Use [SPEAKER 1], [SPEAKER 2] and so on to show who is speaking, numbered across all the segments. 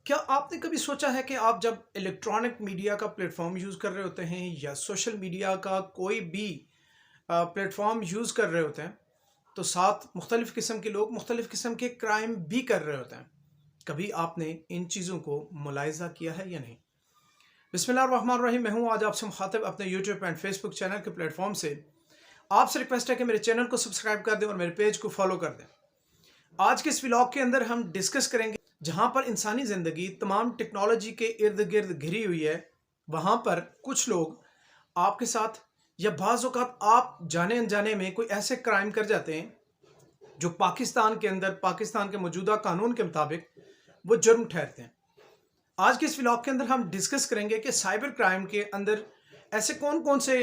[SPEAKER 1] کیا آپ نے کبھی سوچا ہے کہ آپ جب الیکٹرانک میڈیا کا پلیٹ فارم یوز کر رہے ہوتے ہیں یا سوشل میڈیا کا کوئی بھی پلیٹ فارم یوز کر رہے ہوتے ہیں تو ساتھ مختلف قسم کے لوگ مختلف قسم کے کرائم بھی کر رہے ہوتے ہیں؟ کبھی آپ نے ان چیزوں کو ملاحظہ کیا ہے یا نہیں؟ بسم اللہ الرحمن الرحیم، میں ہوں آج آپ سے مخاطب اپنے YouTube and Facebook channel کے پلیٹ فارم سے۔ آپ سے ریکویسٹ ہے کہ میرے چینل کو سبسکرائب کر دیں اور میرے پیج کو فالو کر دیں۔ آج کے اس ولاگ کے اندر ہم ڈسکس کریں گے جہاں پر انسانی زندگی تمام ٹیکنالوجی کے ارد گرد گھری ہوئی ہے، وہاں پر کچھ لوگ آپ کے ساتھ یا بعض اوقات آپ جانے انجانے میں کوئی ایسے کرائم کر جاتے ہیں جو پاکستان کے اندر پاکستان کے موجودہ قانون کے مطابق وہ جرم ٹھہرتے ہیں۔ آج کے اس ولاگ کے اندر ہم ڈسکس کریں گے کہ سائبر کرائم کے اندر ایسے کون کون سے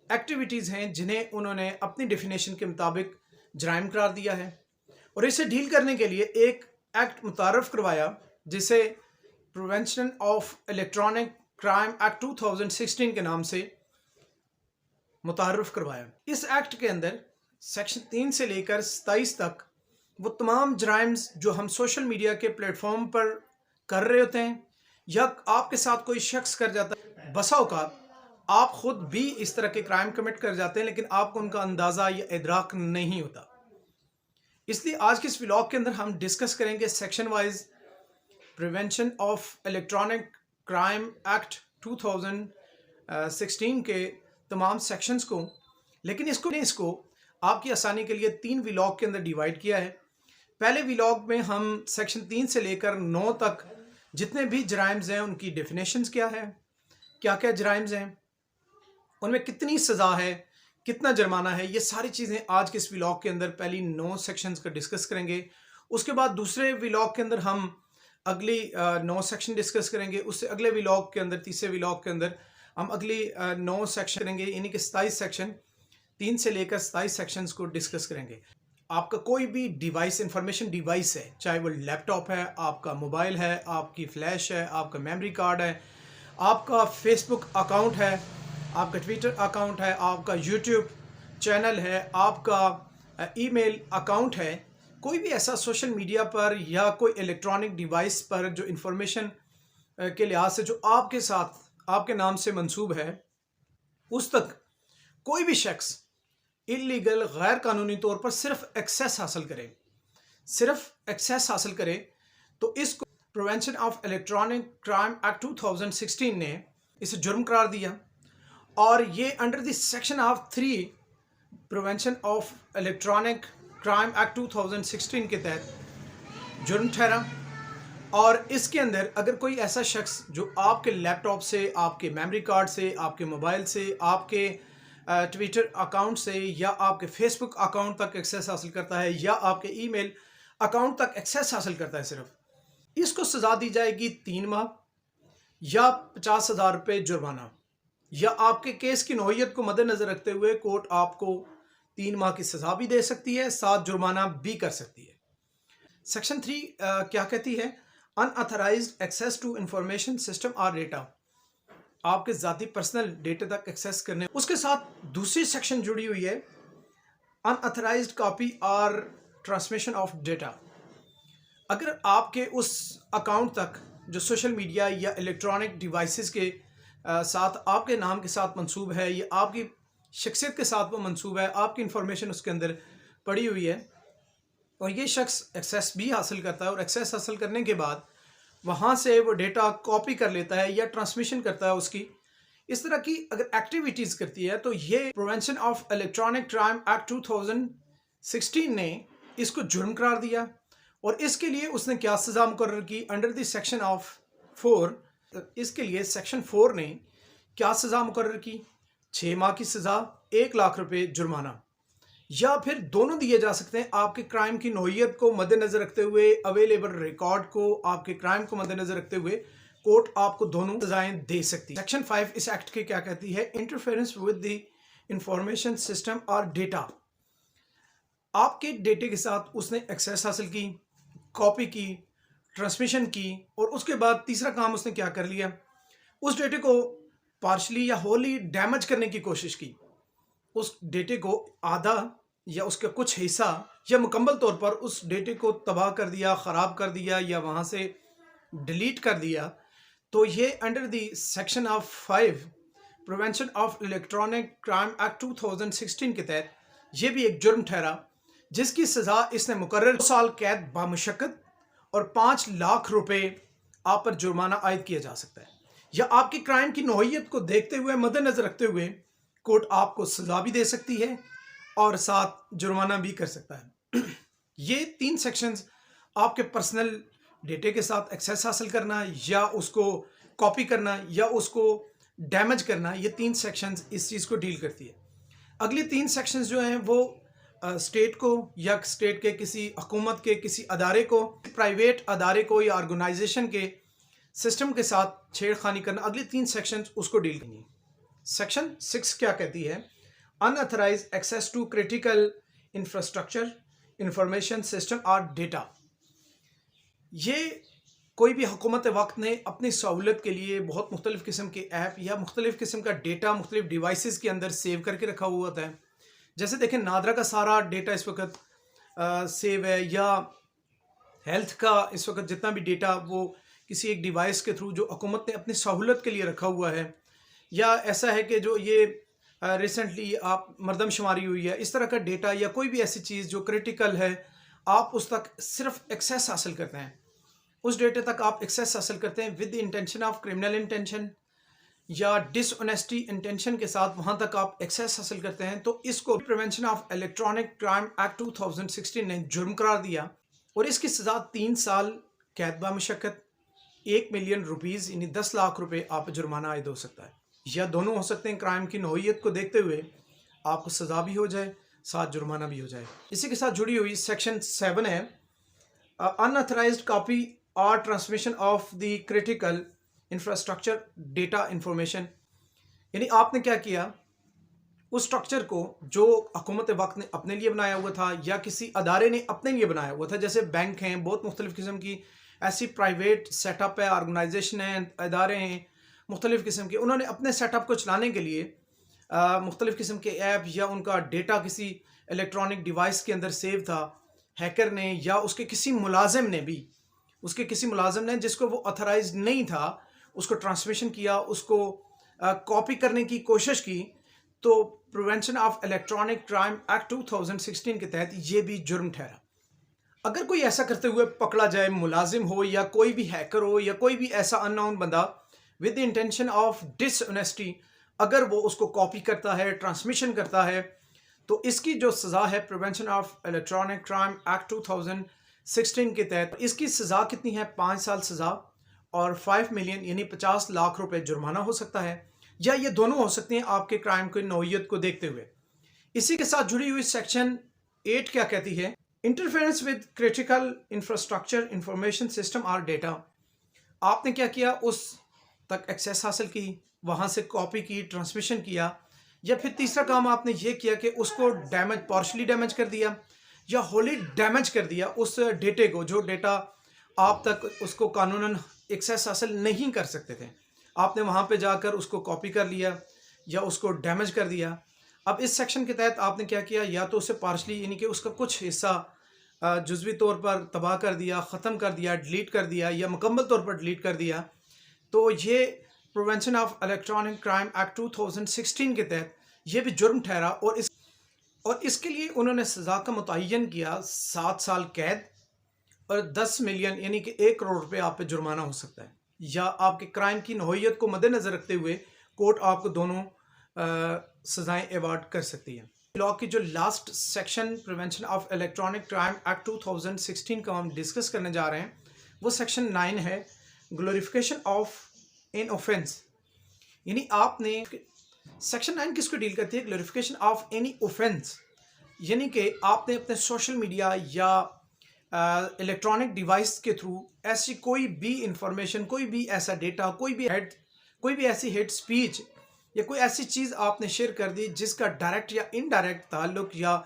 [SPEAKER 1] ایکٹیویٹیز ہیں جنہیں انہوں نے اپنی ڈیفینیشن کے مطابق جرائم قرار دیا ہے، اور اسے ڈیل کرنے کے لیے ایک ایکٹ متعارف کروایا جسے prevention of electronic crime act 2016 کے نام سے متعارف کروایا۔ اس ایکٹ کے اندر سیکشن 3 سے لے کر 27 تک وہ تمام جرائمز جو ہم سوشل میڈیا کے پلیٹ فارم پر کر رہے ہوتے ہیں یا آپ کے ساتھ کوئی شخص کر جاتا ہے، بسا اوقات آپ خود بھی اس طرح کے کرائم کمٹ کر جاتے ہیں لیکن آپ کو ان کا اندازہ یا ادراک نہیں ہوتا۔ اس لیے آج کے اس ولاگ کے اندر ہم ڈسکس کریں گے section wise prevention of electronic crime act 2016 کے تمام سیکشنز کو، لیکن اس کو آپ کی آسانی کے لیے 3 ولاگ کے اندر ڈیوائیڈ کیا ہے۔ پہلے ولاگ میں ہم سیکشن 3 سے لے کر 9 تک جتنے بھی جرائمز ہیں ان کی ڈیفینیشنز کیا ہے، کیا کیا جرائمز ہیں، ان میں کتنی سزا ہے، کتنا جرمانہ ہے، یہ ساری چیزیں آج کے اس ولاگ کے اندر پہلی 9 سیکشنز کا ڈسکس کریں گے۔ اس کے بعد دوسرے ولاگ کے اندر ہم اگلی 9 سیکشن ڈسکس کریں گے۔ اس سے اگلے ولاگ کے اندر تیسرے ولاگ کے اندر ہم اگلی 9 سیکشن کریں گے، یعنی کہ 27 سیکشن 3 سے لے کر 27 سیکشنز کو ڈسکس کریں گے۔ آپ کا کوئی بھی ڈیوائس، انفارمیشن ڈیوائس ہے، چاہے وہ لیپ ٹاپ ہے، آپ کا موبائل ہے، آپ کی فلیش ہے، آپ کا میموری کارڈ ہے، آپ کا فیس بک اکاؤنٹ ہے، آپ کا ٹویٹر اکاؤنٹ ہے، آپ کا یوٹیوب چینل ہے، آپ کا ای میل اکاؤنٹ ہے، کوئی بھی ایسا سوشل میڈیا پر یا کوئی الیکٹرانک ڈیوائس پر جو انفارمیشن کے لحاظ سے جو آپ کے ساتھ آپ کے نام سے منسوب ہے، اس تک کوئی بھی شخص اللیگل غیر قانونی طور پر صرف ایکسیس حاصل کرے تو اس کو prevention of electronic crime act 2016 نے اسے جرم قرار دیا، اور یہ under the section of 3 prevention of electronic crime act 2016 کے تحت جرم ٹھہرا۔ اور اس کے اندر اگر کوئی ایسا شخص جو آپ کے لیپ ٹاپ سے، آپ کے میموری کارڈ سے، آپ کے موبائل سے، آپ کے ٹویٹر اکاؤنٹ سے یا آپ کے فیس بک اکاؤنٹ تک ایکسیس حاصل کرتا ہے یا آپ کے ای میل اکاؤنٹ تک ایکسیس حاصل کرتا ہے، صرف اس کو سزا دی جائے گی 3 ماہ یا 50,000 روپے جرمانہ، یا آپ کے کیس کی نوعیت کو مد نظر رکھتے ہوئے کورٹ آپ کو 3 ماہ کی سزا بھی دے سکتی ہے، ساتھ جرمانہ بھی کر سکتی ہے۔ سیکشن 3 کیا کہتی ہے؟ Unauthorized access to information system اور ڈیٹا، آپ کے ذاتی پرسنل ڈیٹا تک ایکسیس کرنے۔ اس کے ساتھ دوسری سیکشن جڑی ہوئی ہے، ان اتھرائزڈ کاپی اور ٹرانسمیشن آف ڈیٹا۔ اگر آپ کے اس اکاؤنٹ تک جو سوشل میڈیا یا الیکٹرانک ڈیوائسز کے ساتھ آپ کے نام کے ساتھ منسوب ہے یا آپ کی شخصیت کے ساتھ وہ منسوب ہے، آپ کی انفارمیشن اس کے اندر پڑی ہوئی ہے، اور یہ شخص ایکسیس بھی حاصل کرتا ہے، اور ایکسیس حاصل کرنے کے بعد وہاں سے وہ ڈیٹا کاپی کر لیتا ہے یا ٹرانسمیشن کرتا ہے، اس کی اس طرح کی اگر ایکٹیویٹیز کرتی ہے، تو یہ prevention of electronic crime act 2016 نے اس کو جرم قرار دیا۔ اور اس کے لیے اس نے کیا سزا مقرر کی؟ انڈر دی سیکشن آف 4، اس کے لیے سیکشن 4 نے کیا سزا مقرر کی؟ 6 ماہ کی سزا، 1 لاکھ روپے جرمانہ، یا پھر دونوں دیے جا سکتے ہیں۔ آپ کے کرائم کی نوعیت کو مد نظر رکھتے ہوئے، اویلیبل ریکارڈ کو، آپ کے کرائم کو مد نظر رکھتے ہوئے کورٹ آپ کو دونوں سزائیں دے سکتی ہے۔ سیکشن 5 اس ایکٹ کے کیا کہتی ہے؟ Interference with the information system اور ڈیٹا، آپ کے ڈیٹے کے ساتھ اس نے ایکسیس حاصل کی، کاپی کی، ٹرانسمیشن کی، اور اس کے بعد تیسرا کام اس نے کیا کر لیا؟ اس ڈیٹے کو پارشلی یا ہوللی ڈیمیج کرنے کی کوشش کی، اس ڈیٹے کو آدھا یا اس کا کچھ حصہ یا مکمل طور پر اس ڈیٹے کو تباہ کر دیا، خراب کر دیا، یا وہاں سے ڈیلیٹ کر دیا تو یہ under the section of 5 prevention of electronic crime act 2016 کے تحت یہ بھی ایک جرم ٹھہرا، جس کی سزا اس نے مقرر 2 سال قید بامشقت اور 5 لاکھ روپے آپ پر جرمانہ عائد کیا جا سکتا ہے، یا آپ کی کرائم کی نوعیت کو دیکھتے ہوئے مد نظر رکھتے ہوئے کورٹ آپ کو سزا بھی دے سکتی ہے اور ساتھ جرمانہ بھی کر سکتا ہے۔ یہ 3 سیکشنز آپ کے پرسنل ڈیٹے کے ساتھ ایکسیس حاصل کرنا یا اس کو کاپی کرنا یا اس کو ڈیمیج کرنا، یہ 3 سیکشنز اس چیز کو ڈیل کرتی ہے۔ اگلی 3 سیکشنز جو ہیں وہ اسٹیٹ کو یا اسٹیٹ کے کسی حکومت کے کسی ادارے کو، پرائیویٹ ادارے کو یا آرگنائزیشن کے سسٹم کے ساتھ چھیڑ خانی کرنا، اگلی 3 سیکشنز اس کو ڈیل کرنی۔ سیکشن 6 کیا کہتی ہے؟ Unauthorized access to critical infrastructure information system اور ڈیٹا۔ یہ کوئی بھی حکومت وقت نے اپنی سہولت کے لیے بہت مختلف قسم کے ایپ یا مختلف قسم کا ڈیٹا مختلف ڈیوائسز کے اندر سیو کر کے رکھا ہوا ہوتا ہے۔ جیسے دیکھیں نادرا کا سارا ڈیٹا اس وقت سیو ہے، یا ہیلتھ کا اس وقت جتنا بھی ڈیٹا وہ کسی ایک ڈیوائس کے تھرو جو حکومت نے اپنی سہولت کے لیے رکھا ہوا ہے، یا ایسا ہے کہ جو یہ ریسنٹلی آپ مردم شماری ہوئی ہے، اس طرح کا ڈیٹا یا کوئی بھی ایسی چیز جو کریٹیکل ہے، آپ اس تک صرف ایکسیس حاصل کرتے ہیں، اس ڈیٹا تک آپ ایکسیس حاصل کرتے ہیں with the intention of criminal intention یا ڈس اونیسٹی انٹینشن کے ساتھ وہاں تک آپ ایکسیس حاصل کرتے ہیں، تو اس کو prevention of electronic crime act 2016 نے جرم قرار دیا اور اس کی سزا 3 سال قید بامشقت 1 ملین روپیز یعنی 10 لاکھ روپے آپ جرمانہ عائد ہو سکتا ہے، یا دونوں ہو سکتے ہیں۔ کرائم کی نوعیت کو دیکھتے ہوئے آپ کو سزا بھی ہو جائے ساتھ جرمانہ بھی ہو جائے۔ اسی کے ساتھ جڑی ہوئی سیکشن 7 ہے ان اتھرائزڈ کاپی اور transmission of the critical infrastructure data information, یعنی آپ نے کیا کیا، اس سٹرکچر کو جو حکومت وقت نے اپنے لیے بنایا ہوا تھا یا کسی ادارے نے اپنے لیے بنایا ہوا تھا، جیسے بینک ہیں، بہت مختلف قسم کی ایسی پرائیویٹ سیٹ اپ ہے، آرگنائزیشن ہیں، ادارے ہیں مختلف قسم کے، انہوں نے اپنے سیٹ اپ کو چلانے کے لیے مختلف قسم کے ایپ یا ان کا ڈیٹا کسی الیکٹرانک ڈیوائس کے اندر سیو تھا، ہیکر نے یا اس کے کسی ملازم نے جس کو وہ اتھرائزڈ نہیں تھا، اس کو ٹرانسمیشن کیا، اس کو کاپی کرنے کی کوشش کی، تو prevention of electronic crime act 2016 کے تحت یہ بھی جرم ٹھہرا۔ اگر کوئی ایسا کرتے ہوئے پکڑا جائے، ملازم ہو یا کوئی بھی ہیکر ہو یا کوئی بھی ایسا ان نون بندہ with the intention of dishonesty, اگر وہ اس کو کاپی کرتا ہے، ٹرانسمیشن کرتا ہے، تو اس کی جو سزا ہے prevention of electronic crime act 2016 کے تحت، اس کی سزا کتنی ہے؟ 5 سال سزا اور 5 ملین یعنی 50 لاکھ روپے جرمانہ ہو سکتا ہے، یا یہ دونوں ہو سکتے ہیں آپ کے کرائم کی نوعیت کو دیکھتے ہوئے۔ اسی کے ساتھ جڑی ہوئی سیکشن 8 کیا کہتی ہے؟ Interference with critical infrastructure information system اور ڈیٹا۔ آپ نے کیا کیا، اس تک ایکسیس حاصل کی، وہاں سے کاپی کی، ٹرانسمیشن کیا، یا پھر تیسرا کام آپ نے یہ کیا کہ اس کو ڈیمیج، پارشلی ڈیمیج کر دیا یا ہولی ڈیمیج کر دیا اس ڈیٹے کو، جو ڈیٹا آپ تک اس کو قانوناً ایکسیس حاصل نہیں کر سکتے تھے، آپ نے وہاں پہ جا کر اس کو کاپی کر لیا یا اس کو ڈیمیج کر دیا۔ اب اس سیکشن کے تحت آپ نے کیا کیا، یا تو اسے پارشلی یعنی کہ اس کا کچھ حصہ جزوی طور پر تباہ کر دیا، ختم کر دیا، ڈیلیٹ کر دیا، یا مکمل طور پر ڈیلیٹ کر دیا، تو یہ prevention of electronic crime act 2016 کے تحت یہ بھی جرم ٹھہرا، اور اس کے لیے انہوں نے سزا کا متعین کیا 7 سال قید اور 10 ملین یعنی کہ 1 کروڑ روپے آپ پہ جرمانہ ہو سکتا ہے، یا آپ کے کرائم کی نوعیت کو مد نظر رکھتے ہوئے کورٹ آپ کو دونوں سزائیں ایوارڈ کر سکتی ہے۔ لاء کی جو last section prevention of electronic crime act 2016 کا ہم ڈسکس کرنے جا رہے ہیں، وہ سیکشن 9 ہے، گلوریفیکیشن آف ان اوفینس، یعنی آپ نے سیکشن 9 کس کو ڈیل کرتی ہے؟ گلوریفیکیشن آف اینی اوفینس، یعنی کہ آپ نے اپنے سوشل میڈیا یا الیکٹرانک ڈیوائس کے تھرو ایسی کوئی بھی انفارمیشن، کوئی بھی ایسا ڈیٹا، کوئی بھی ایسی ہیٹ سپیچ یا کوئی ایسی چیز آپ نے شیئر کر دی جس کا ڈائریکٹ یا انڈائریکٹ تعلق یا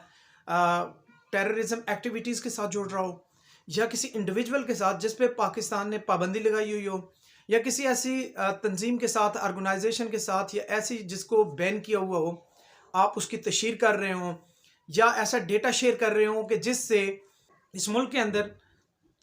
[SPEAKER 1] ٹیررزم ایکٹیویٹیز کے ساتھ جڑ رہا ہو، یا کسی انڈیویجول کے ساتھ جس پہ پاکستان نے پابندی لگائی ہوئی ہو، یا کسی ایسی تنظیم کے ساتھ، آرگنائزیشن کے ساتھ، یا ایسی جس کو بین کیا ہوا ہو، آپ اس کی تشہیر کر رہے ہوں، یا ایسا ڈیٹا شیئر کر رہے ہوں کہ جس سے اس ملک کے اندر